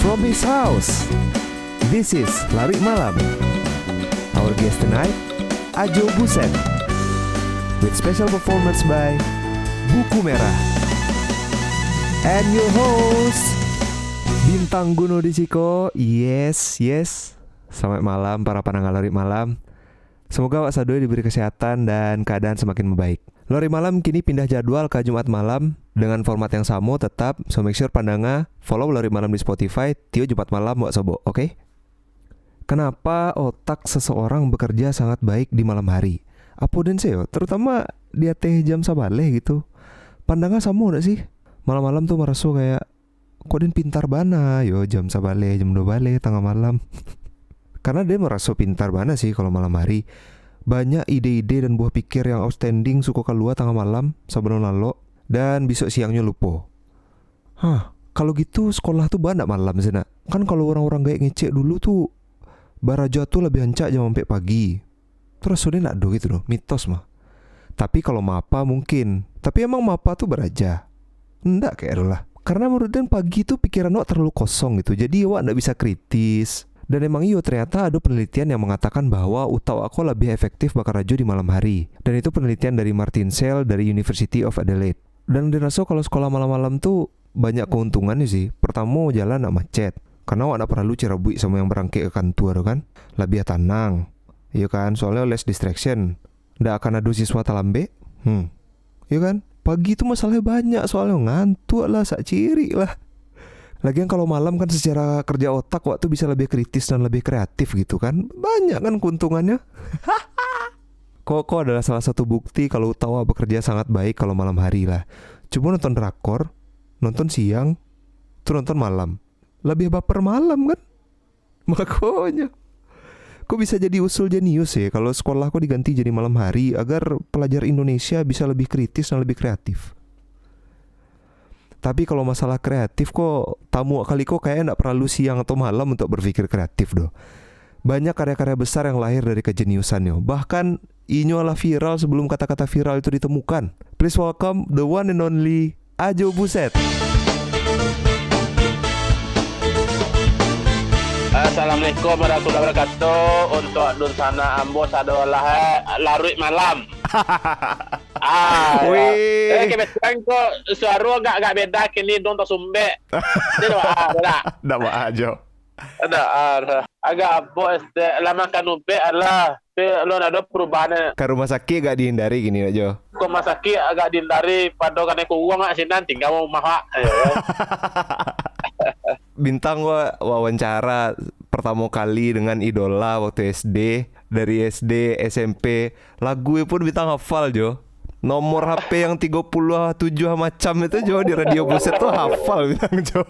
from his house. This is Lari Malam. Our guest tonight, Ajo Buset, with special performance by Buku Merah. And your host, Bintang Guno Disiko. Yes. Selamat malam para pendengar Lari Malam. Semoga Wak Sadoy diberi kesehatan dan keadaan semakin membaik. Lari Malam kini pindah jadwal ke Jumat malam dengan format yang sama tetap. So make sure pandanga follow Lari Malam di Spotify Tio Jumat malam Wak Sobo, oke? Kenapa otak seseorang bekerja sangat baik di malam hari? Apa dan seo, terutama dia teh jam sabale gitu. Pandanga sama gak sih? Malam-malam tuh merasa kayak kok den pintar bana yo jam sabale, jam 2 bale, tengah malam. Karena dia merasa pintar bana sih kalau malam hari. Banyak ide-ide dan buah pikir yang outstanding suka keluar tengah malam sebelum lalu dan besok siangnya lupa. Kalau gitu sekolah tuh banyak malam sana. Kan kalau orang-orang kayak ngecek dulu tuh baraja tuh lebih hancak jam sampai pagi. Terus sudah nak do gitu loh, mitos mah. Tapi kalau mapa mungkin. Tapi emang mapa tuh beraja. Ndak kayak lah. Karena menurut dan pagi tuh pikiran wak terlalu kosong gitu. Jadi wak ndak bisa kritis. Dan emang iyo ternyata ada penelitian yang mengatakan bahwa utau aku lebih efektif bakar rajo di malam hari. Dan itu penelitian dari Martin Sell dari University of Adelaide. Dan dirasa kalau sekolah malam-malam tuh banyak keuntungannya sih. Pertama jalan gak macet. Karena wak gak perlu cerabui sama yang berangkik ke kantor kan. Lebih tenang. Iya kan, soalnya less distraction. Nggak akan ada siswa talambe. Iya kan, pagi tuh masalahnya banyak soalnya ngantuk lah, sak ciri lah. Lagian kalau malam kan secara kerja otak waktu bisa lebih kritis dan lebih kreatif gitu kan. Banyak kan keuntungannya. Koko adalah salah satu bukti kalau Utawa bekerja sangat baik kalau malam hari lah. Cuma nonton drakor, nonton siang, tuh nonton malam. Lebih baper malam kan. Makanya kok bisa jadi usul jenius ya kalau sekolahku diganti jadi malam hari agar pelajar Indonesia bisa lebih kritis dan lebih kreatif. Tapi kalau masalah kreatif kok tamu kali kok kayak gak perlu siang atau malam untuk berpikir kreatif doh. Banyak karya-karya besar yang lahir dari kejeniusannya. Bahkan inyo lah viral sebelum kata-kata viral itu ditemukan. Please welcome the one and only Ajo Buset. Assalamualaikum warahmatullahi wabarakatuh. Untuk Dun Sana Ambos adalah Larui Malam. Wih. Kebetulan kok suara agak beda kini Dun Tosumbe. Tidak ada. Nggak mau Ajo. Ada. Agak apa lama kan ube Allah. Lo ada perubahan. Ke rumah sakit gak dihindari gini aja. Ke rumah sakit agak dihindari pada karena ku uang nggak sih nanti nggak mau mahal. Bintang gua wawancara pertama kali dengan idola waktu SD. Dari SD, SMP, lagu pun Bintang hafal Jo. Nomor HP yang 37 macam itu Jo di Radio Buset tuh hafal Bintang Jo.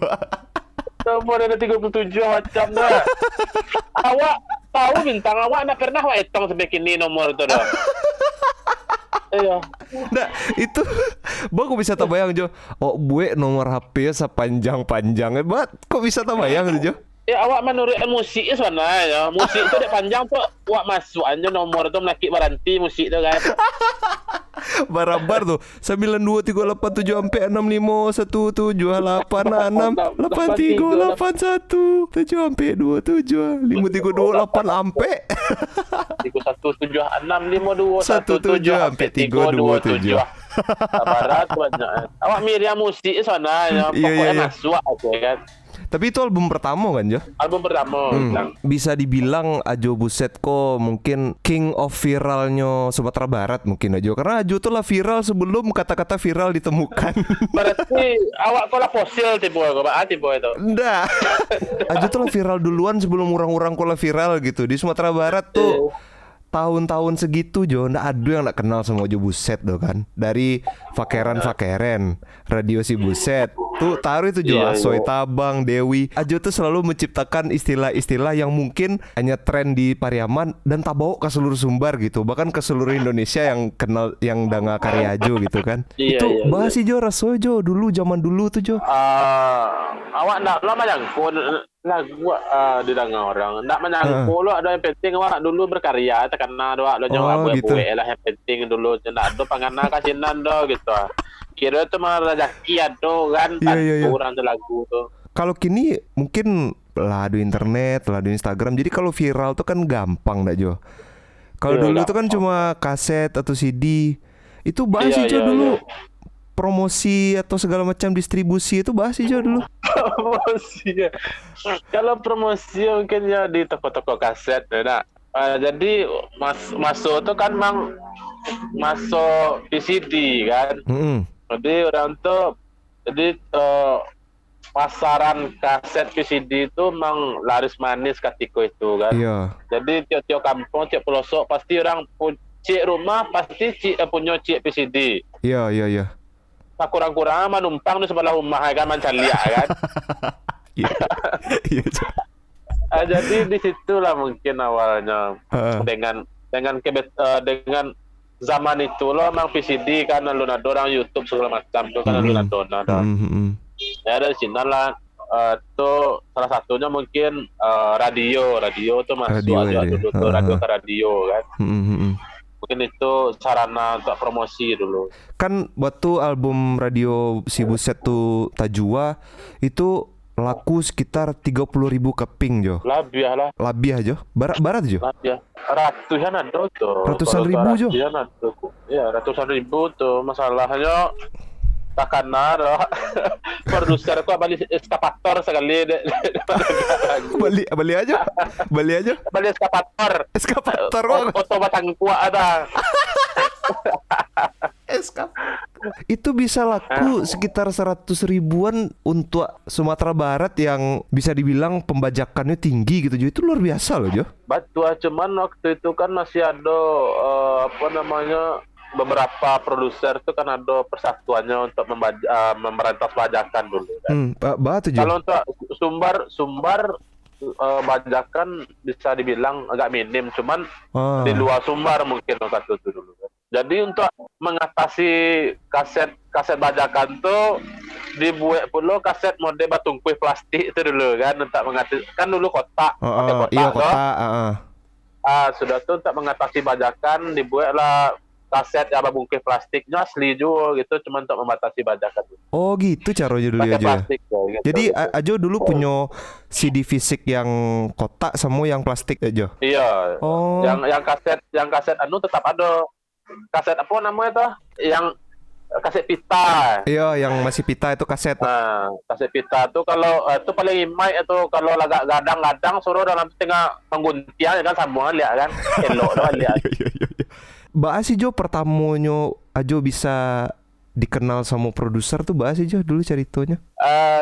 Nomor ada 37 macam dah. Awak tahu Bintang, awak nak pernah awak hitung sampai kini nomor itu dah. Iya. Nah itu Bang kok bisa terbayang Jo. Oh buat nomor HP sepanjang-panjangnya banget. Kok bisa terbayang tuh Jo? Ya awak menurut musiknya sebenarnya ya. Musik itu dek panjang tuh awak masuk aja nomor itu melaki baranti musik tu kan. Barabar tuh 9238 sampai 651786 8381 7 sampai 27 5328 sampai 31765217 sampai 327. Barat banyak. Awak Miriam musik sebenarnya pokoknya masuk aja kan. Tapi itu album pertama kan Jo? Album pertama. Bisa dibilang Ajo Buset kok mungkin king of viralnya Sumatera Barat mungkin Ajo. Karena Ajo tuh lah viral sebelum kata-kata viral ditemukan. Berarti awak kola fosil tipe itu. Enggak. Ajo tuh lah viral duluan sebelum orang-orang kola viral gitu. Di Sumatera Barat tuh tahun-tahun segitu Jo, ndak ada yang ndak kenal sama Ajo Buset tuh kan. Dari Fakeren, Radio Si Buset. Tuh taruh itu Jo, Asoy Tabang, Dewi. Ajo tuh selalu menciptakan istilah-istilah yang mungkin hanya tren di Pariaman dan tak bawa ke seluruh Sumbar gitu. Bahkan ke seluruh Indonesia yang kenal yang danga karya Ajo gitu kan. Itu bahas Jo raso Jo dulu zaman dulu tuh Jo. Awak ndak lama jangkau lagu didengar orang. Ndak menyangkau lo ada yang penting awak dulu berkarya karena doa lo jawab gitu. lah yang penting dulu ndak ada pangana kasinan do gitu. Kira itu mah rezeki ado kan kurang lagu tuh. Kalau kini mungkin lah di internet, lah di Instagram. Jadi kalau viral tuh kan gampang dah Jo. Kalau Iya, dulu tuh kan gampang. cuma kaset atau CD. Itu bahas sih Iya, Jo iya, dulu. iya. Promosi atau segala macam distribusi itu bahas sih Jo dulu. Promosi ya. Kalau promosi mungkin ya di toko-toko kaset ya nak. Jadi masuk tuh kan mang masuk VCD kan. Mm-mm. Jadi orang tuh jadi pasaran kaset VCD itu mang laris manis ketika itu kan. Iya. Jadi tiap-tiap kampung, tiap pelosok pasti orang cik rumah pasti punya cik VCD. Iya, iya, iya. Nah, kurang-kurang menumpang di sebelah rumah kan mancalia kan. Iya. Iya, Jo. Jadi di situlah mungkin awalnya Heeh. dengan zaman itu loh memang VCD kan lalu ada orang YouTube segala macam tuh kan lalu ada. Ya dari sini lah tuh salah satunya mungkin radio tuh masuk Radio aja ya, dulu ya. tuh radio ke radio kan. Mm-mm. Mungkin itu sarana untuk promosi dulu. Kan waktu album radio si Buset tuh Tajua itu laku sekitar 30.000 keping Jo. Lebih Lebih aja. Barat Jo. Ratusan ada tuh. Ratusan Kalau ribu, Jo. ratusan ada. Ya ratusan ribu tuh masalahnya takkan ada produser kok balik eskapator sekali Bali aja. balik eskapator Eskapator kok. oto batang kuat ada Itu bisa laku sekitar 100 ribuan untuk Sumatera Barat yang bisa dibilang pembajakannya tinggi gitu Jo. Itu luar biasa loh Jo. batu cuman waktu itu kan masih ada apa namanya beberapa produser itu kan ada persatuannya untuk memberantas pajakan dulu kan. Batu Jo. Kalau untuk sumber bajakan bisa dibilang agak minim, cuman di luar sumber mungkin waktu itu dulu kan. Jadi untuk mengatasi kaset bajakan tuh dibuat pula kaset mode batungkuih plastik itu dulu kan untuk mengatasi kan dulu kotak pakai kotak iya toh. kotak. Sudah tuh untuk mengatasi bajakan dibuatlah kaset yang bungkus plastiknya asli juga gitu cuma untuk membatasi bajakan. Oh gitu caranya dulu Pakai aja. plastik ya, gitu. Jadi Ajo dulu punya CD fisik yang kotak sama yang plastik aja. Iya. Oh. Yang kaset anu tetap ada. Kaset apa namanya tuh? Yang kaset pita. Iya, yang masih pita itu kaset. Nah, kaset pita tuh kalau itu paling imai itu kalau agak gadang-gadang suruh dalam tengah pengguntian kan semua lihat kan. Elok dah lihat. Mbak sih Jo pertamanya Ajo bisa dikenal sama produser tuh Mbak sih Jo dulu ceritanya.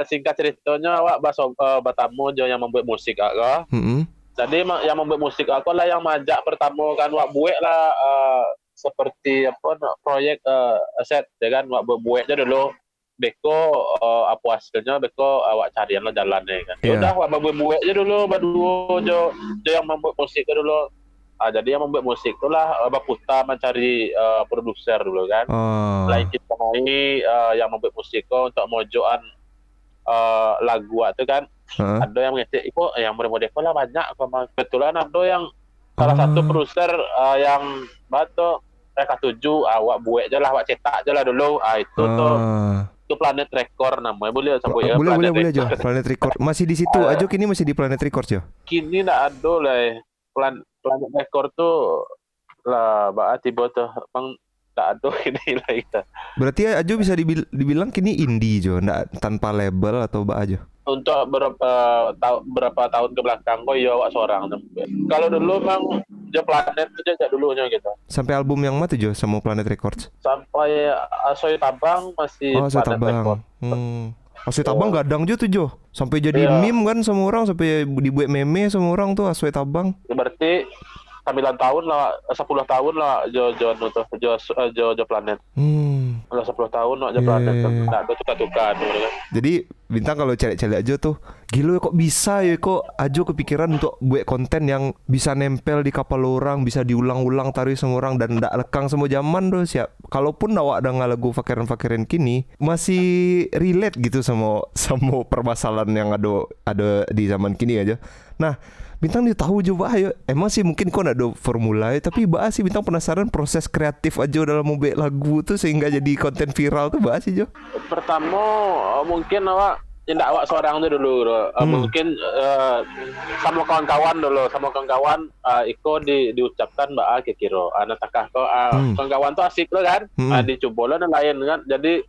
Singkat ceritanya awak batamu jo yang membuat musik aku. Jadi yang membuat musik aku lah yang majak pertama kan wak buat lah seperti apa proyek aset ya kan wak buat aja dulu beko apa hasilnya beko awak carian lah jalannya kan. Ya udah wak buat aja dulu berdua jo yang membuat musik dulu. Jadi yang membuat musik itulah Baputa mencari produser dulu kan. Selain kita ini yang membuat musik untuk mojoan lagu itu kan. Ada yang ngetik itu yang model-model lah banyak. Kebetulan ada yang salah satu produser yang batu mereka tuju awak buat aja lah, awak cetak aja lah dulu. Itu tuh itu Planet Record namanya. Boleh sebut ya. Boleh aja. Planet Record masih di situ. Ajo kini masih di Planet Record ya. Kini nggak ada lah. Planet Record tuh lah tiba tuh bang tak ada ini lah kita. Berarti Ajo bisa dibilang kini indie Jo, nggak tanpa label atau Mbak Ajo? Untuk berapa tahun ke belakang kok ya awak seorang. Kalau dulu bang Jo Planet aja dulunya gitu. Sampai album yang mana tuh Jo sama Planet Records? Sampai Asoy Tabang masih Asoy Planet Tabang. Record. Asoy Tabang gadang Jo tuh Jo. Sampai jadi meme kan sama orang, sampai dibuat meme sama orang tuh Asoy Tabang. Berarti 9 tahun lah, 10 tahun lah Jo Planet. Udah 10 tahun lah Jo Planet. Nah, ada tukar-tukar kan. Jadi Bintang kalau cari-cari Ajo tuh gila kok bisa ya kok Ajo kepikiran untuk buat konten yang bisa nempel di kapal orang, bisa diulang-ulang taruh sama orang dan ndak lekang semua zaman tuh siap. Kalaupun awak ada lagu fakiran-fakiran kini masih relate gitu sama permasalahan yang ada di zaman kini aja. Nah, Bintang dia tahu juga ayo. Emang sih mungkin kok ada formula ya, tapi bahas sih Bintang penasaran proses kreatif aja dalam membuat lagu tuh sehingga jadi konten viral tuh bahas sih Jo. Pertama mungkin awak tidak awak seorang tu dulu. Mungkin sama kawan-kawan dulu, Iko diucapkan mbak kira-kira. Natakah kau kawan-kawan tu asik lo kan? Dicoba lo dan lain kan. Jadi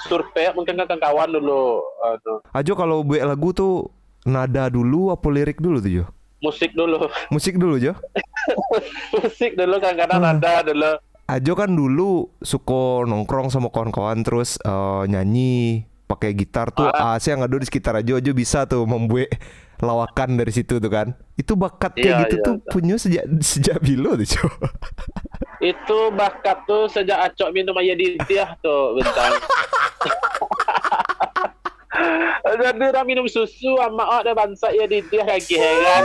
survei mungkin ke kawan dulu. Ajo kalau buat lagu tuh nada dulu apa lirik dulu tuh Jo? Musik dulu. Musik dulu Jo? Musik dulu kadang-kadang nada dulu. Ajo kan dulu suka nongkrong sama kawan-kawan terus nyanyi pakai gitar tuh. Saya ngadu di sekitar Ajo bisa tuh membuat lawakan dari situ tuh kan. Itu bakat kayak gitu tuh punya sejak bilo tuh Jo. Itu bakat tuh sejak Acok minum air Dintiah tuh bentang. Jadi orang minum susu sama ada bangsa ya Dintiah kaki kan.